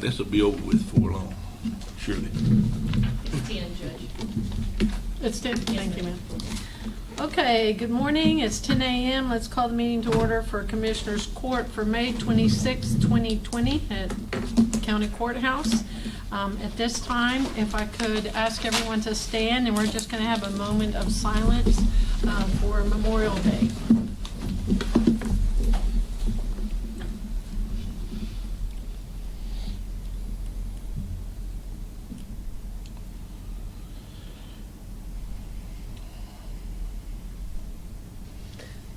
this will be over with before long, surely. It's 10, Judge. It's 10. Thank you, ma'am. Okay, good morning. It's 10 a.m. Let's call the meeting to order for Commissioners Court for May 26, 2020 at County Courthouse. At this time, if I could ask everyone to stand, and we're just going to have a moment of silence for Memorial Day.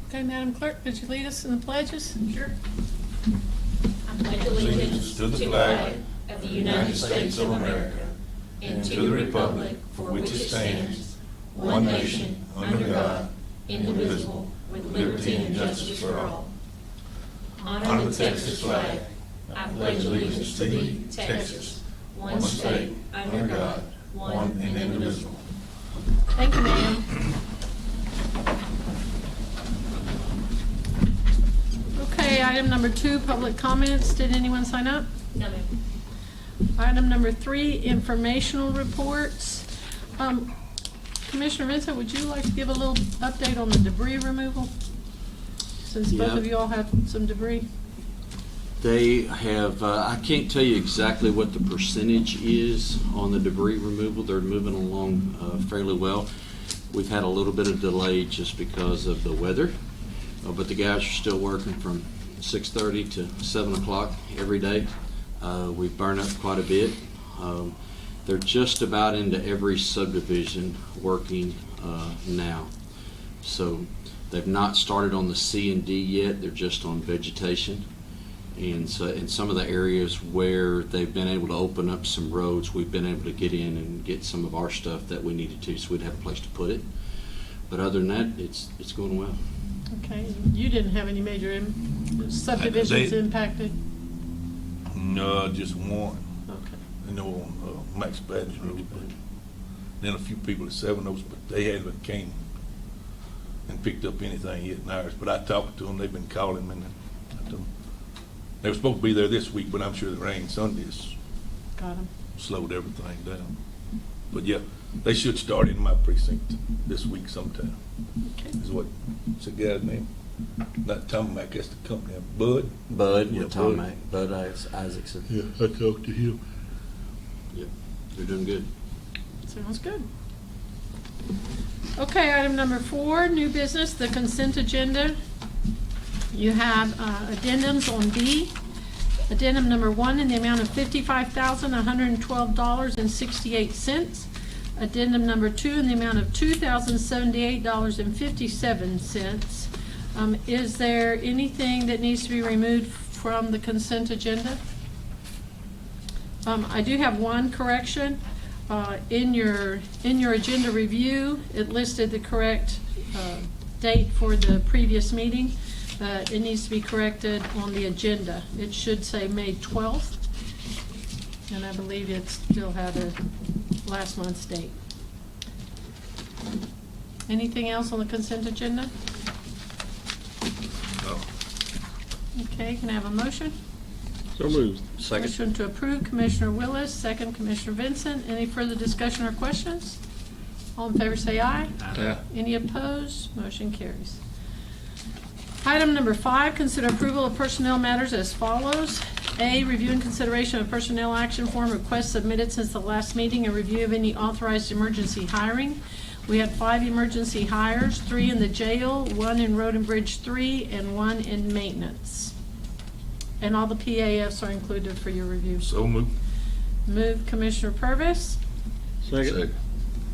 Okay, Madam Clerk, would you lead us in the pledges? Sure. I pledge allegiance to the flag of the United States of America and to the republic for which it stands, one nation, under God, indivisible, with liberty and justice for all. Honor the Texas flag. I pledge allegiance to thee, Texas, one state, under God, one and indivisible. Thank you, ma'am. Okay, item number 2, public comments. Did anyone sign up? No, ma'am. Item number 3, informational reports. Commissioner Vincent, would you like to give a little update on the debris removal? Since both of you all have some debris. They have, I can't tell you exactly what the percentage is on the debris removal. They're moving along fairly well. We've had a little bit of delay just because of the weather, but the guys are still working from 6:30 to 7 o'clock every day. We've burned up quite a bit. They're just about into every subdivision working now. So they've not started on the C and D yet. They're just on vegetation. And so in some of the areas where they've been able to open up some roads, we've been able to get in and get some of our stuff that we needed to, so we'd have a place to put it. But other than that, it's going well. Okay, you didn't have any major subdivisions impacted? No, just one. Okay. I know on Max Badge Road, but then a few people at Seven Oaks, but they haven't came and picked up anything yet in ours. But I talked to them, they've been calling me, and I told them they were supposed to be there this week, but I'm sure the rain Sunday has Got them. slowed everything down. But yeah, they should start in my precinct this week sometime. Okay. Is what's the guy's name? Not Tom Mack, that's the company. Bud? Bud, Yeah, with Tom Bud. Mack, Bud Isaacson. Yeah, I talked to him. Yep, they're doing good. Sounds good. Okay, item number 4, new business, the consent agenda. You have addendums on B. Addendum number 1 in the amount of $55,112.68. Addendum number 2 in the amount of $2,078.57. Is there anything that needs to be removed from the consent agenda? I do have one correction. In your agenda review, it listed the correct date for the previous meeting. It needs to be corrected on the agenda. It should say May 12th, and I believe it still had a last month's date. Anything else on the consent agenda? No. Okay, can I have a motion? So moved. Second. Motion to approve, Commissioner Willis, second, Commissioner Vincent. Any further discussion or questions? All in favor say aye. Aye. Any opposed? Motion carries. Item number 5, consider approval of personnel matters as follows. A, review and consideration of personnel action form requests submitted since the last meeting and review of any authorized emergency hiring. We had 5 emergency hires, 3 in the jail, 1 in Road and Bridge 3, and 1 in maintenance. And all the PAFs are included for your review. So moved. Move Commissioner Purvis. Second.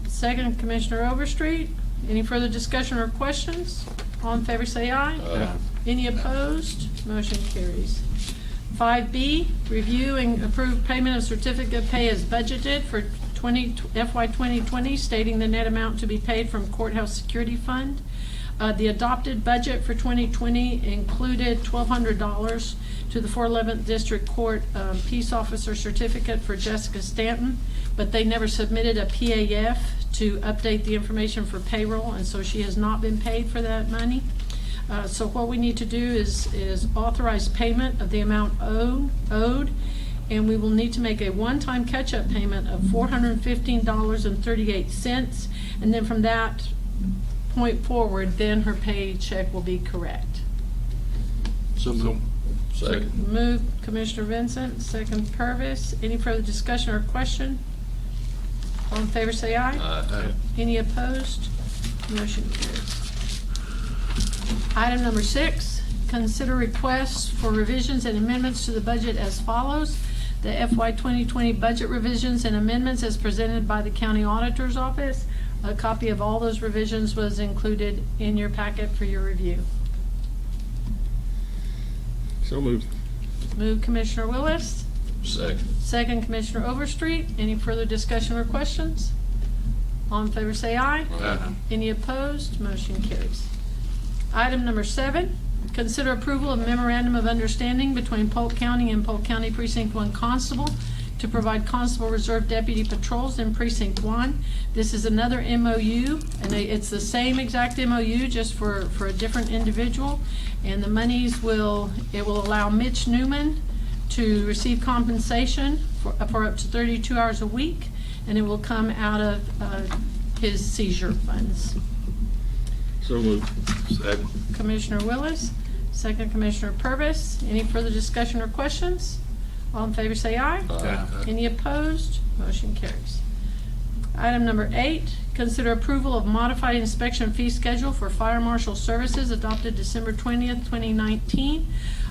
Second, Commissioner Overstreet. Any further discussion or questions? All in favor say aye. Aye. Any opposed? Motion carries. 5B, review and approve payment of certificate of pay as budgeted for FY 2020, stating the net amount to be paid from Courthouse Security Fund. The adopted budget for 2020 included $1,200 to the 411th District Court Peace Officer Certificate for Jessica Stanton, but they never submitted a PAF to update the information for payroll, and so she has not been paid for that money. So what we need to do is authorize payment of the amount owed and we will need to make a one-time catch-up payment of $415.38, and then from that point forward, then her paycheck will be correct. So moved. Second. Move Commissioner Vincent, second Purvis. Any further discussion or question? All in favor say aye. Aye. Any opposed? Motion carries. Item number 6, consider requests for revisions and amendments to the budget as follows. The FY 2020 budget revisions and amendments as presented by the County Auditor's Office. A copy of all those revisions was included in your packet for your review. So moved. Move Commissioner Willis, Second. second Commissioner Overstreet. Any further discussion or questions? All in favor say aye. Aye. Any opposed? Motion carries. Item number 7, consider approval of memorandum of understanding between Polk County and Polk County Precinct 1 Constable to provide Constable Reserve Deputy patrols in Precinct 1. This is another MOU, and it's the same exact MOU, just for a different individual. And the monies will allow Mitch Newman to receive compensation for up to 32 hours a week, and it will come out of his seizure funds. So moved. Second. Commissioner Willis, second Commissioner Purvis. Any further discussion or questions? All in favor say aye. Aye. Any opposed? Motion carries. Item number 8, consider approval of modified inspection fee schedule for fire marshal services adopted December 20th, 2019.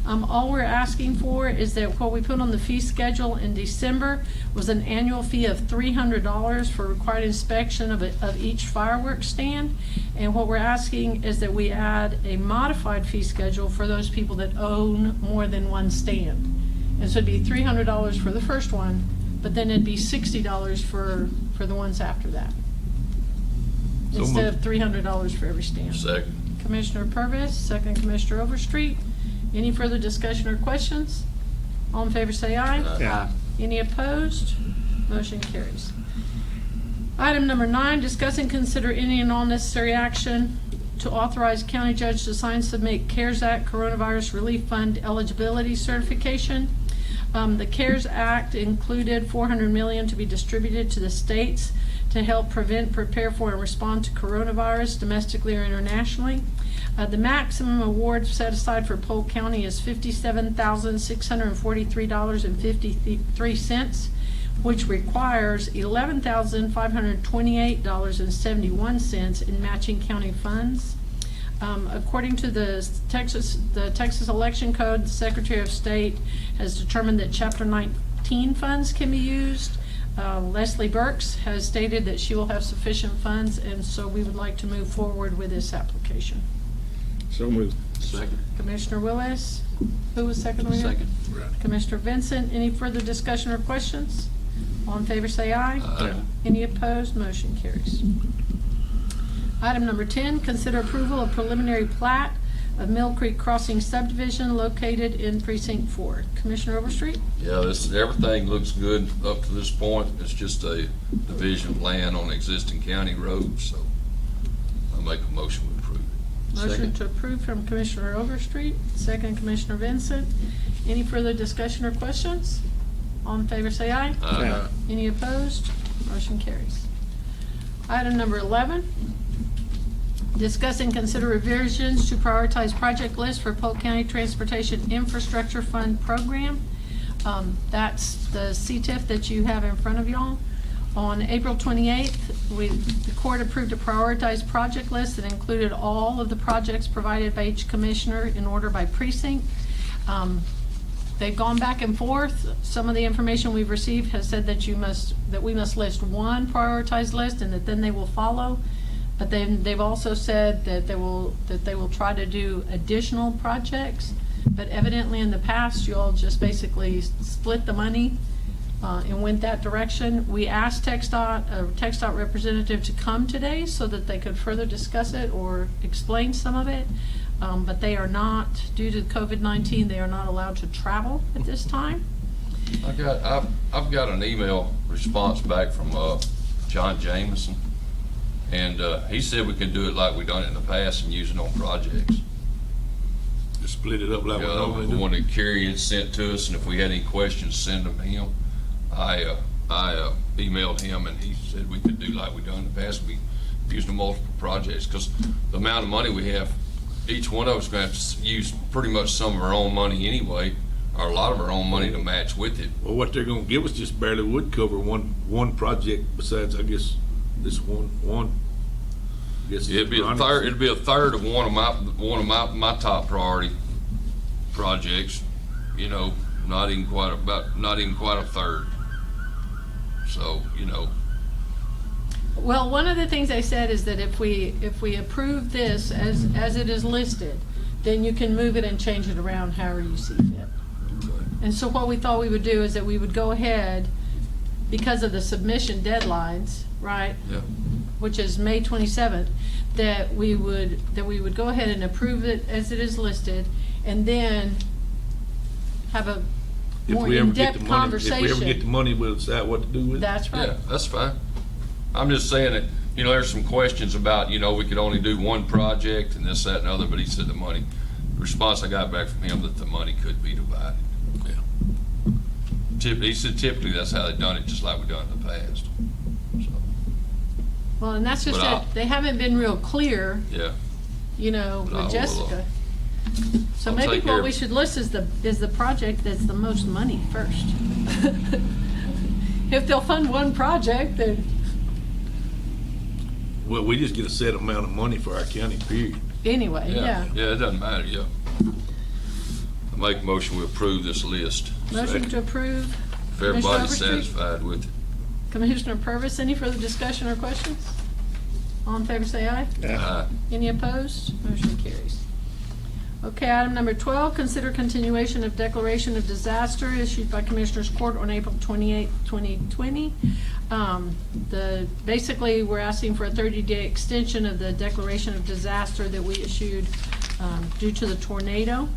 All we're asking for is that what we put on the fee schedule in December was an annual fee of $300 for required inspection of each fireworks stand. And what we're asking is that we add a modified fee schedule for those people that own more than one stand. And so it'd be $300 for the first one, but then it'd be $60 for the ones after that. So Instead of moved. $300 for every stand. Second. Commissioner Purvis, second Commissioner Overstreet. Any further discussion or questions? All in favor say aye. Aye. Any opposed? Motion carries. Item number 9, discuss and consider any and all necessary action to authorize county judge to sign, submit CARES Act Coronavirus Relief Fund eligibility certification. The CARES Act included $400 million to be distributed to the states to help prevent, prepare for, and respond to coronavirus domestically or internationally. The maximum award set aside for Polk County is $57,643.53, which requires $11,528.71 in matching county funds. According to the Texas Election Code, the Secretary of State has determined that Chapter 19 funds can be used. Leslie Burks has stated that she will have sufficient funds, and so we would like to move forward with this application. So moved. Second. Commissioner Willis, who was second over here? Second. Commissioner Vincent, any further discussion or questions? All in favor say aye. Aye. Any opposed? Motion carries. Item number 10, consider approval of preliminary plat of Mill Creek Crossing subdivision located in Precinct 4. Commissioner Overstreet? Yeah, everything looks good up to this point. It's just a division of land on existing county roads, so I'll make a motion to approve it. Motion Second. to approve from Commissioner Overstreet, second Commissioner Vincent. Any further discussion or questions? All in favor say aye. Aye. Any opposed? Motion carries. Item number 11, discuss and consider revisions to prioritize project list for Polk County Transportation Infrastructure Fund program. That's the CTIF that you have in front of y'all. On April 28th, the court approved a prioritized project list that included all of the projects provided by each commissioner in order by precinct. They've gone back and forth. Some of the information we've received has said that we must list one prioritized list and that then they will follow. But then they've also said that they will try to do additional projects. But evidently in the past, you all just basically split the money and went that direction. We asked a TxDOT representative to come today so that they could further discuss it or explain some of it. But they are not, due to COVID-19, they are not allowed to travel at this time. I've got an email response back from John Jameson, and he said we can do it like we done it in the past and use it on projects. split it up like we normally The do. one that Kerry had sent to us, and if we had any questions, send them to him. I emailed him, and he said we could do like we done in the past. We used the multiple projects, because the amount of money we have, each one of us going to have to use pretty much some of our own money anyway, or a lot of our own money to match with it. Well, what they're gonna give us just barely would cover one project besides, I guess, this one. I guess it's It'd be a Ronnie's. third. It'd be a third of one of my top priority projects. You know, not even quite a third. So, you know, Well, one of the things they said is that if we approve this as it is listed, then you can move it and change it around however you see fit. And so what we thought we would do is that we would go ahead, because of the submission deadlines, right? yeah. Which is May 27th, that we would go ahead and approve it as it is listed, and then have a If more we ever get in-depth the money, if we ever get the conversation. money, we'll decide what to do with it. That's right. Yeah, that's fine. I'm just saying that, you know, there's some questions about, you know, we could only do one project and this, that, and other, but he said the response I got back from him that the money could be divided. He said typically that's how they've done it, just like we've done in the past. So, Well, and that's just But I'll- that they haven't been real clear, yeah, you know, But I will, with Jessica. So I'll maybe take care what of we it. should list is the project that's the most money first. If they'll fund one project, then Well, we just get a set amount of money for our county, period. anyway, yeah. yeah, it doesn't matter, yeah. I make a motion we approve this list. Motion to approve. If Commissioner everybody's Overstreet? satisfied with it. Commissioner Purvis, any further discussion or questions? All in favor say aye. Any opposed? Motion carries. Okay, item number 12, consider continuation of declaration of disaster issued by Commissioners Court on April 28, 2020. Basically, we're asking for a 30-day extension of the declaration of disaster that we issued due to the tornado.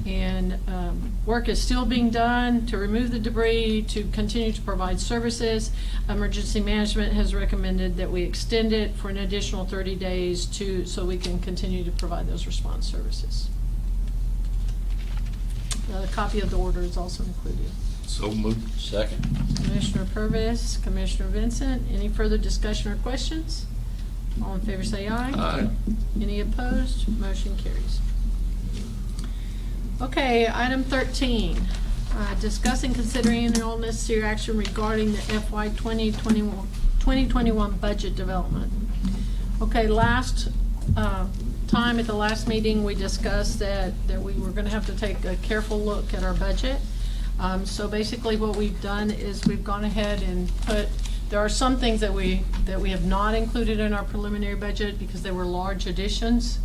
And work is still being done to remove the debris, to continue to provide services. Emergency management has recommended that we extend it for an additional 30 days so we can continue to provide those response services. A copy of the order is also included. So moved. Second. Commissioner Purvis, Commissioner Vincent, any further discussion or questions? All in favor say aye. Aye. Any opposed? Motion carries. Okay, item 13, discussing, considering and all necessary action regarding the FY 2021 budget development. Okay, last time at the last meeting, we discussed that we were going to have to take a careful look at our budget. So basically what we've done is we've gone ahead and there are some things that we have not included in our preliminary budget because they were large additions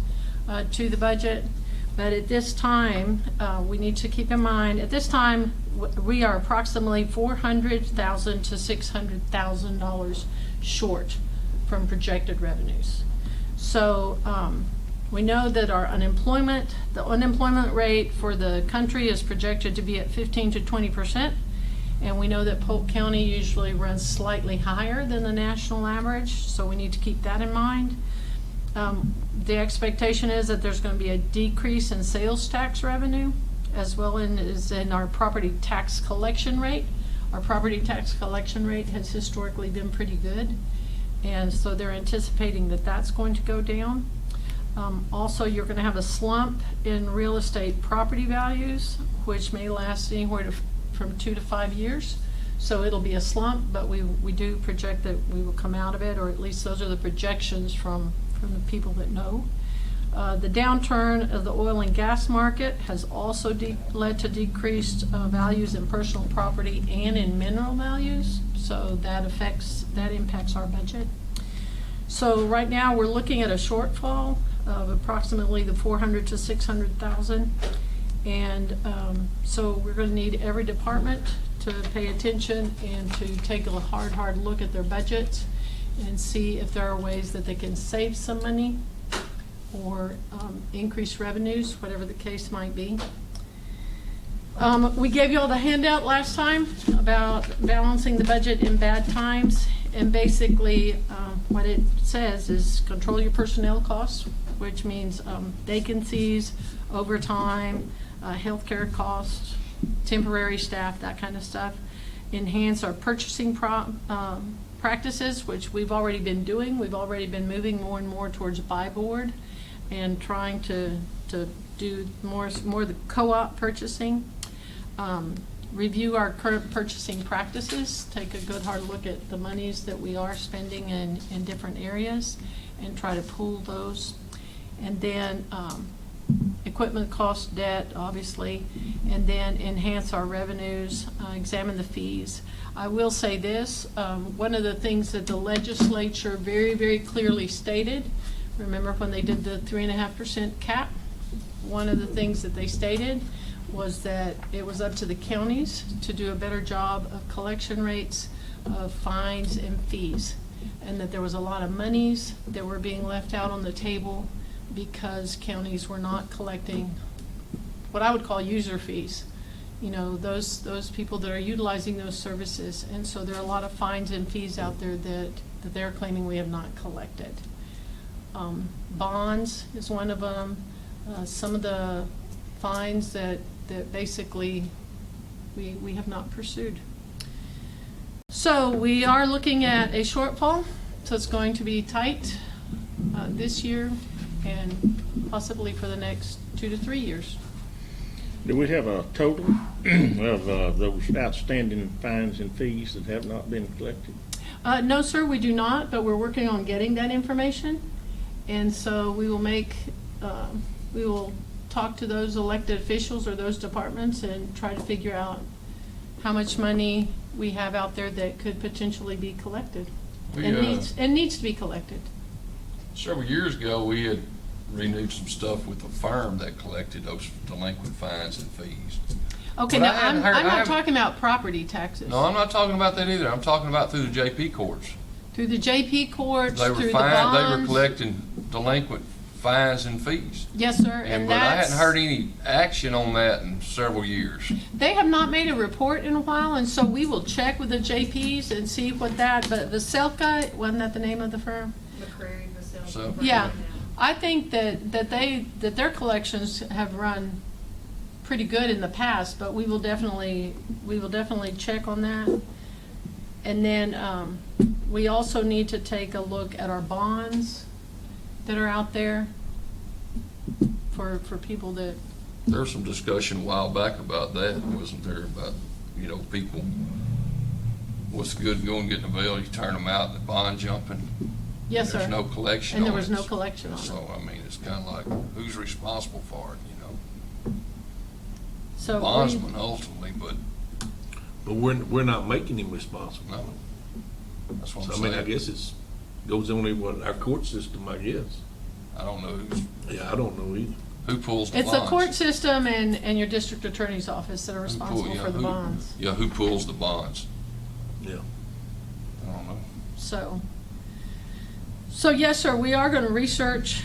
to the budget. But at this time, we need to keep in mind, at this time, we are approximately $400,000 to $600,000 short from projected revenues. So we know that the unemployment rate for the country is projected to be at 15 to 20%. And we know that Polk County usually runs slightly higher than the national average, so we need to keep that in mind. The expectation is that there's going to be a decrease in sales tax revenue as well as in our property tax collection rate. Our property tax collection rate has historically been pretty good, and so they're anticipating that that's going to go down. Also, you're going to have a slump in real estate property values, which may last anywhere from 2 to 5 years. So it'll be a slump, but we do project that we will come out of it, or at least those are the projections from the people that know. The downturn of the oil and gas market has also led to decreased values in personal property and in mineral values. So that impacts our budget. So right now we're looking at a shortfall of approximately the 400 to 600,000, and so we're going to need every department to pay attention and to take a hard look at their budgets and see if there are ways that they can save some money or increase revenues, whatever the case might be. We gave you all the handout last time about balancing the budget in bad times, and basically what it says is control your personnel costs, which means vacancies, overtime, healthcare costs, temporary staff, that kind of stuff. Enhance our purchasing practices, which we've already been doing. We've already been moving more and more towards buy board and trying to do more of the co-op purchasing. Review our current purchasing practices, take a good hard look at the monies that we are spending in different areas and try to pool those. And then equipment cost, debt, obviously, and then enhance our revenues, examine the fees. I will say this, one of the things that the legislature very, very clearly stated, remember when they did the 3.5% cap, one of the things that they stated was that it was up to the counties to do a better job of collection rates of fines and fees, and that there was a lot of monies that were being left out on the table because counties were not collecting what I would call user fees. You know, those people that are utilizing those services, and so there are a lot of fines and fees out there that they're claiming we have not collected. Bonds is one of them. Some of the fines that basically we have not pursued. So we are looking at a shortfall, so it's going to be tight this year and possibly for the next 2 to 3 years. Do we have a total of those outstanding fines and fees that have not been collected? No, sir, we do not, but we're working on getting that information. And so we will talk to those elected officials or those departments and try to figure out how much money we have out there that could potentially be collected and needs to be collected. Several years ago, we had renewed some stuff with a firm that collected those delinquent fines and fees. Okay, But now I hadn't I'm heard- not talking about property taxes. No, I'm not talking about that either. I'm talking about through the JP courts. Through the JP courts, They were through the fined, they were bonds. collecting delinquent fines and fees. Yes, sir, and But I that's. hadn't heard any action on that in several years. They have not made a report in a while, and so we will check with the JPs and see what that, but Veselka, wasn't that the name of the firm? McCrary, Vasell. So- Yeah, I think that their collections have run pretty good in the past, but we will definitely check on that. And then we also need to take a look at our bonds that are out there for people that, There was some discussion a while back about that, wasn't there, about, people, what's good going getting a bill, you turn them out, the bond jumping. yes, sir. There's no collection And on there it. was no collection on it. So, I mean, it's kind of like, who's responsible for it, So Bondsman ultimately, but But we're not making him responsible. no. That's what So, I'm I mean, I saying. guess goes only what our court system, I guess. I don't know Yeah, I don't know either. who pulls the It's bonds. the court system and your district attorney's office that are Who pull- responsible yeah, for the who- bonds. Yeah, who pulls the bonds? Yeah. I don't know. So yes, sir, we are gonna research,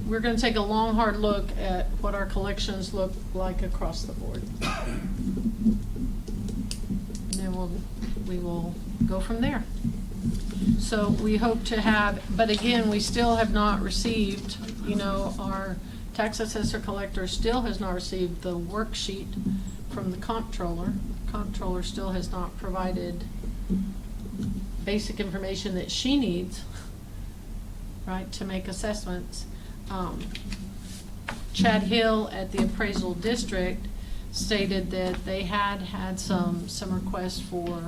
we're gonna take a long, hard look at what our collections look like across the board. And then we will go from there. So we hope to have, but again, we still have not received, our tax assessor collector still has not received the worksheet from the comptroller. Comptroller still has not provided basic information that she needs, right, to make assessments. Chad Hill at the appraisal district stated that they had some requests for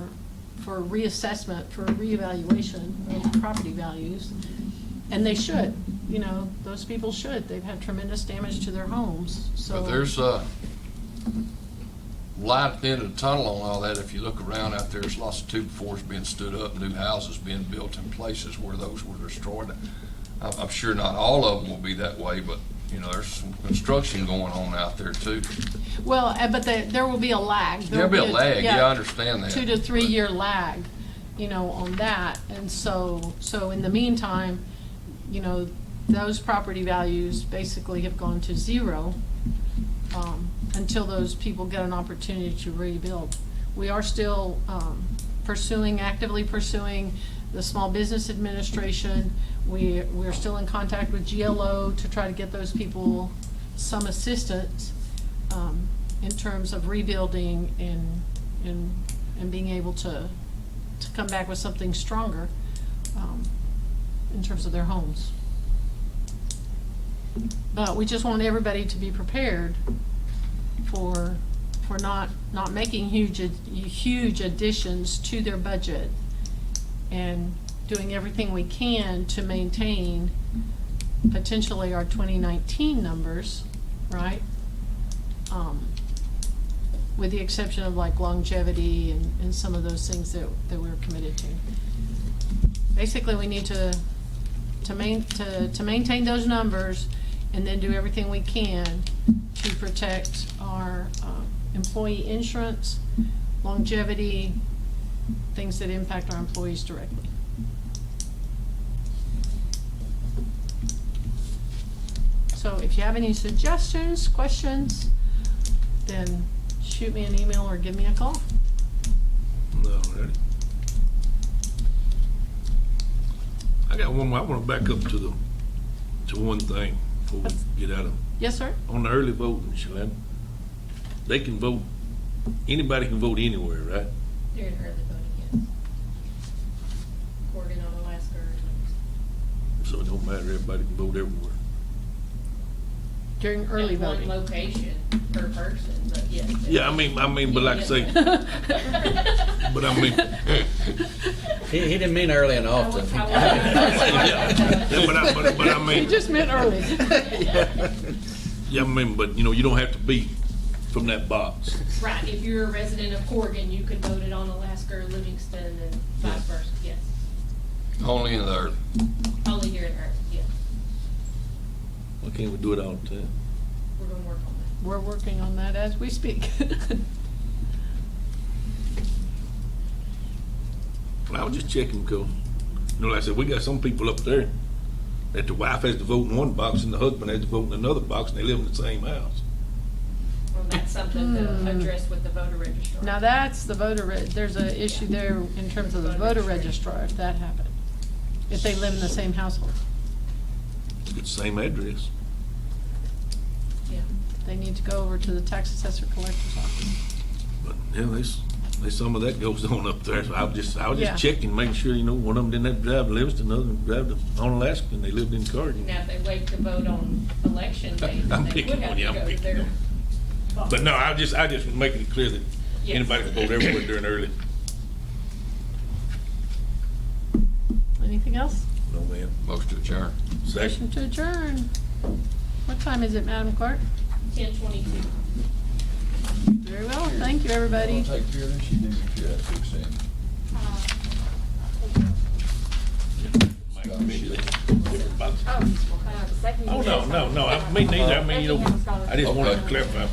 reassessment, for reevaluation of property values, and they should, those people should. They've had tremendous damage to their homes, so. But there's light at the end of the tunnel on all that. If you look around out there, there's lots of tube forts being stood up, new houses being built in places where those were destroyed. I'm sure not all of them will be that way, but, there's some construction going on out there too. Well, but there will be a lag. There'll be a lag, yeah, I understand that. 2 to 3 year lag, on that. And so in the meantime, those property values basically have gone to zero until those people get an opportunity to rebuild. We are still actively pursuing the Small Business Administration. We're still in contact with GLO to try to get those people some assistance in terms of rebuilding and being able to come back with something stronger in terms of their homes. But we just want everybody to be prepared for not making huge additions to their budget and doing everything we can to maintain potentially our 2019 numbers, right? With the exception of like longevity and some of those things that we're committed to. Basically, we need to maintain those numbers and then do everything we can to protect our employee insurance, longevity, things that impact our employees directly. So if you have any suggestions, questions, then shoot me an email or give me a call. No, ready? I got one more. I want to back up to one thing before we get out of. Yes, sir? On the early voting, Shalane, they can vote, anybody can vote anywhere, right? During early voting, yes. Oregon, Alaska, or So it don't matter, everybody can vote everywhere. During early at voting. one location per person, but yes. Yeah, I mean, but like I say, but I mean, He didn't mean early and often. yeah, but I He mean, just meant early. yeah, I mean, but you know, you don't have to be from that box. Right, if you're a resident of Corrigan, you could vote it on Alaska or Livingston and vice versa, yes. Only in the early. Only here in Earth, yes. Why can't we do it all the time? We're gonna work on that. We're working on that as we speak. Well, I was just checking because, you know, like I said, we got some people up there that the wife has to vote in one box and the husband has to vote in another box and they live in the same house. Well, that's something to address with the voter registrar. Now that's the there's an issue there in terms of the voter registrar if that happened. If they live in the same household. It's the same address. Yeah. They need to go over to the tax assessor collector's office. But, yeah, there's some of that goes on up there. So I was just Yeah. checking, making sure, you know, one of them didn't have to drive to Livingston, another one drive to on Alaska, and they lived in Carden. Now, if they wait to vote on election day, then I'm they picking would have on to you, I'm go to picking their. on you. But no, I just was making it clear that Yes. anybody can vote everywhere during early. Anything else? No, man. Most to adjourn. Motion Second. to adjourn. What time is it, Madam Clerk? 10:22. Very well, thank you, everybody. Take care of this, you do get your 6 cents. Oh, no. Me neither. I mean, you know, I just wanted to clarify.